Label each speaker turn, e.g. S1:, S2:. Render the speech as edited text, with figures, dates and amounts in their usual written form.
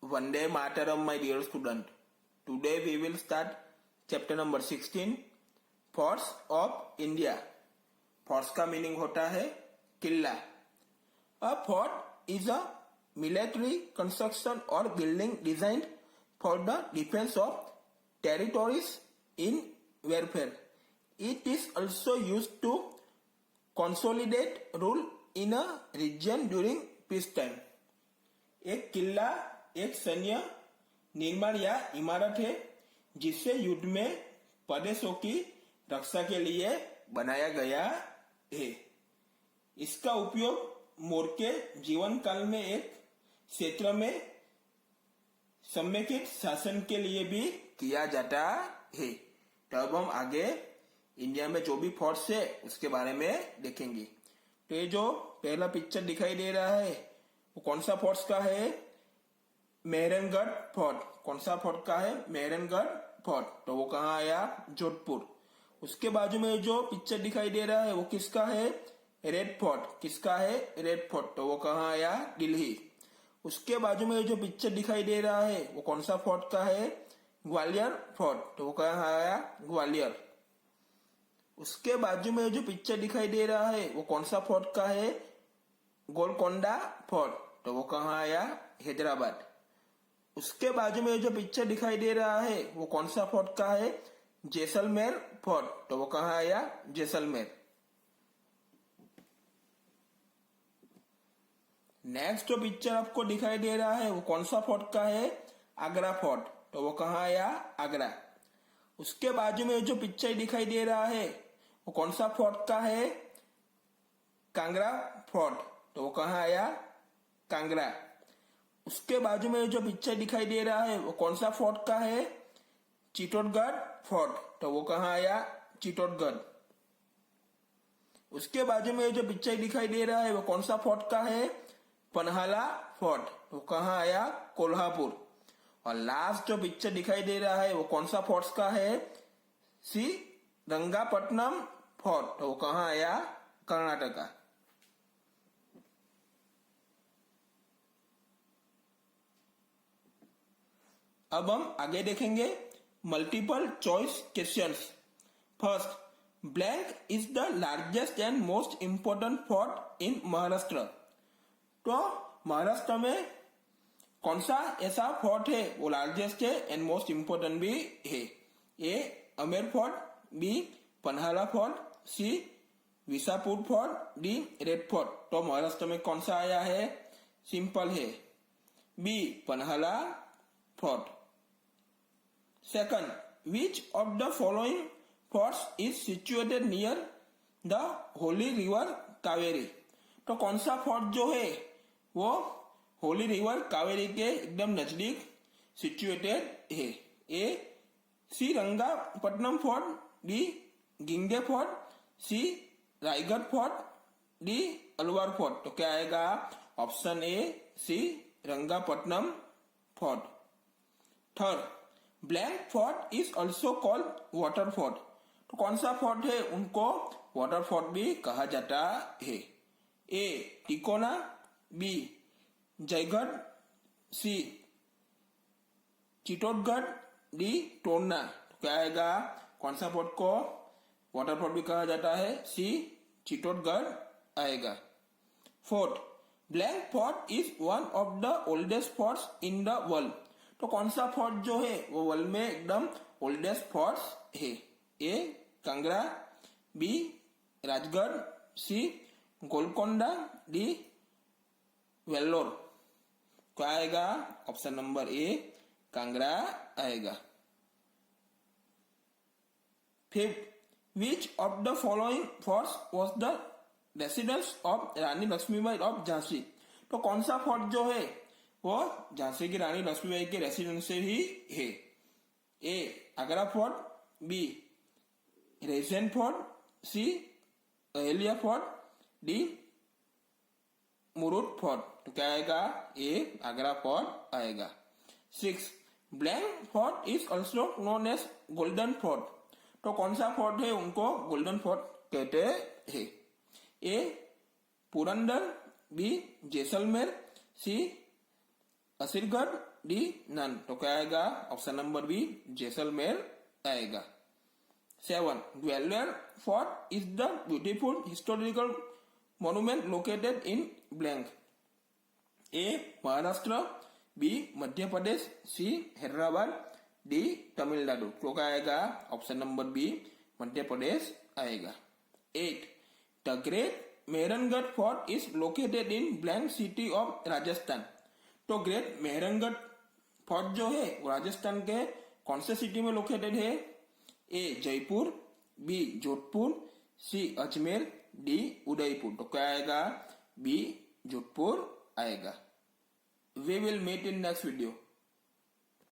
S1: Vande Mataram, my dear student. Today we will start chapter number 16, Forts of India. Forts का meaning होता है किला. A fort is a military construction or building designed for the defense of territories in warfare. It is also used to consolidate rule in a region during peacetime. एक किला एक सैन्य निर्माण या इमारत है जिससे युद्ध में प्रदेशों की रक्षा के लिए बनाया गया है. इसका उपयोग मोर के जीवन काल में एक क्षेत्र में समेकित शासन के लिए भी किया जाता है. तो अब हम आगे इंडिया में जो भी फोर्ट्स है उसके बारे में देखेंगे. तो ये जो पहला पिक्चर दिखाई दे रहा है वो कौन सा फोर्ट्स का है? मेहरनगढ़ फोर्ट. कौन सा फोर्ट का है? मेहरनगढ़ फोर्ट. तो वो कहाँ आया? जोधपुर. उसके बाजू में जो पिक्चर दिखाई दे रहा है वो किसका है? Red fort. किसका है? Red Fort. तो वो कहाँ आया? दिल्ली. उसके बाजू में जो पिक्चर दिखाई दे रहा है वो कौन सा फोर्ट का है? ग्वालियर फोर्ट. तो वो कहाँ आया? ग्वालियर. उसके बाजू में जो पिक्चर दिखाई दे रहा है वो कौन सा फोर्ट का है? गोलकोंडा फोर्ट. तो वो कहाँ आया? हैदराबाद. उसके बाजू में जो पिक्चर दिखाई दे रहा है वो कौन सा फोर्ट का है? जैसलमेर फोर्ट. तो वो कहाँ आया? जैसलमेर. नेक्स्ट जो पिक्चर आपको दिखाई दे रहा है वो कौन सा फोर्ट का है? आगरा फोर्ट. तो वो कहाँ आया? आगरा. उसके बाजू में जो पिक्चर दिखाई दे रहा है वो कौन सा फोर्ट का है? कांगड़ा फोर्ट. तो वो कहाँ आया? कांगड़ा. उसके बाजू में जो पिक्चर दिखाई दे रहा है वो कौन सा फोर्ट का है? चित्तौड़गढ़ फोर्ट. तो वो कहाँ आया? चित्तौड़गढ़. उसके बाजू में जो पिक्चर दिखाई दे रहा है वो कौन सा फोर्ट का है? पन्हाला फोर्ट. तो कहाँ आया? कोल्हापुर. और लास्ट जो पिक्चर दिखाई दे रहा है वो कौन सा फोर्ट का है? श्रीरंगपट्टनम फोर्ट. तो वो कहाँ आया? कर्नाटका. अब हम आगे देखेंगे multiple choice questions. First, blank is the largest and most important fort in Maharashtra. तो महाराष्ट्र में कौन सा ऐसा फोर्ट है वो लार्जेस्ट है एंड मोस्ट इंपोर्टेंट भी है? A Amer fort, B Panhala fort, C Visapur fort, D Red Fort. तो महाराष्ट्र में कौन सा आया है? सिंपल है, B Panhala fort. Second, which of the following forts is situated near the holy river Kaveri. तो कौन सा फोर्ट जो है वो होली रिवर कावेरी के एकदम नजदीक सिचुएटेड है? ए श्रीरंगपट्टनम फोर्ट, बी गिंगे fort, C Raigad fort, D Alwar fort. तो क्या आएगा? Option A Srirangapatnam fort. Third, blank fort is also called water fort. तो कौन सा फोर्ट है उनको वाटर फोर्ट भी कहा जाता है? ए तिकोना, बी जयगढ़, सी चित्तौड़गढ़, डी टोरना. तो क्या आएगा? कौन सा फोर्ट को वाटर फोर्ट भी कहा जाता है? सी चित्तौड़गढ़ आएगा. Fourth, blank fort is one of the oldest forts in the world. तो कौन सा फोर्ट जो है वो वर्ल्ड में एकदम ओल्डेस्ट फोर्ट है? A Kangra, B Rajgarh, C Golconda, D Vellore. क्या आएगा? ऑप्शन नंबर ए कांगड़ा आएगा. Fifth, which of the following forts was the residence of Rani Lakshmibai of Jhansi. तो कौन सा फोर्ट जो है वो झांसी की रानी लक्ष्मीबाई के रेसिडेंस से ही है? A Agra fort, B resident fort, C Ahilya fort, D Murud fort. तो क्या आएगा? ए आगरा फोर्ट आएगा. 6, blank fort is also known as golden fort. तो कौन सा फोर्ट है उनको गोल्डन फोर्ट कहते हैं? A Purandar, B Jaisalmer, C Asirgarh, D none. तो क्या आएगा? ऑप्शन नंबर बी जैसलमेर आएगा। 7. Gwalior fort is the beautiful historical monument located in blank. A Maharashtra, B Madhya Pradesh, C Hyderabad, D Tamil Nadu. तो क्या आएगा? Option number B Madhya Pradesh आएगा। 8. The great Mehrangarh fort is located in blank city of Rajasthan. तो great Mehrangarh fort जो है वो राजस्थान के कौन से सिटी में लोकेटेड है? ए जयपुर, बी जोधपुर, सी अजमेर, डी उदयपुर। तो क्या आएगा? बी जोधपुर आएगा। We will meet in next video.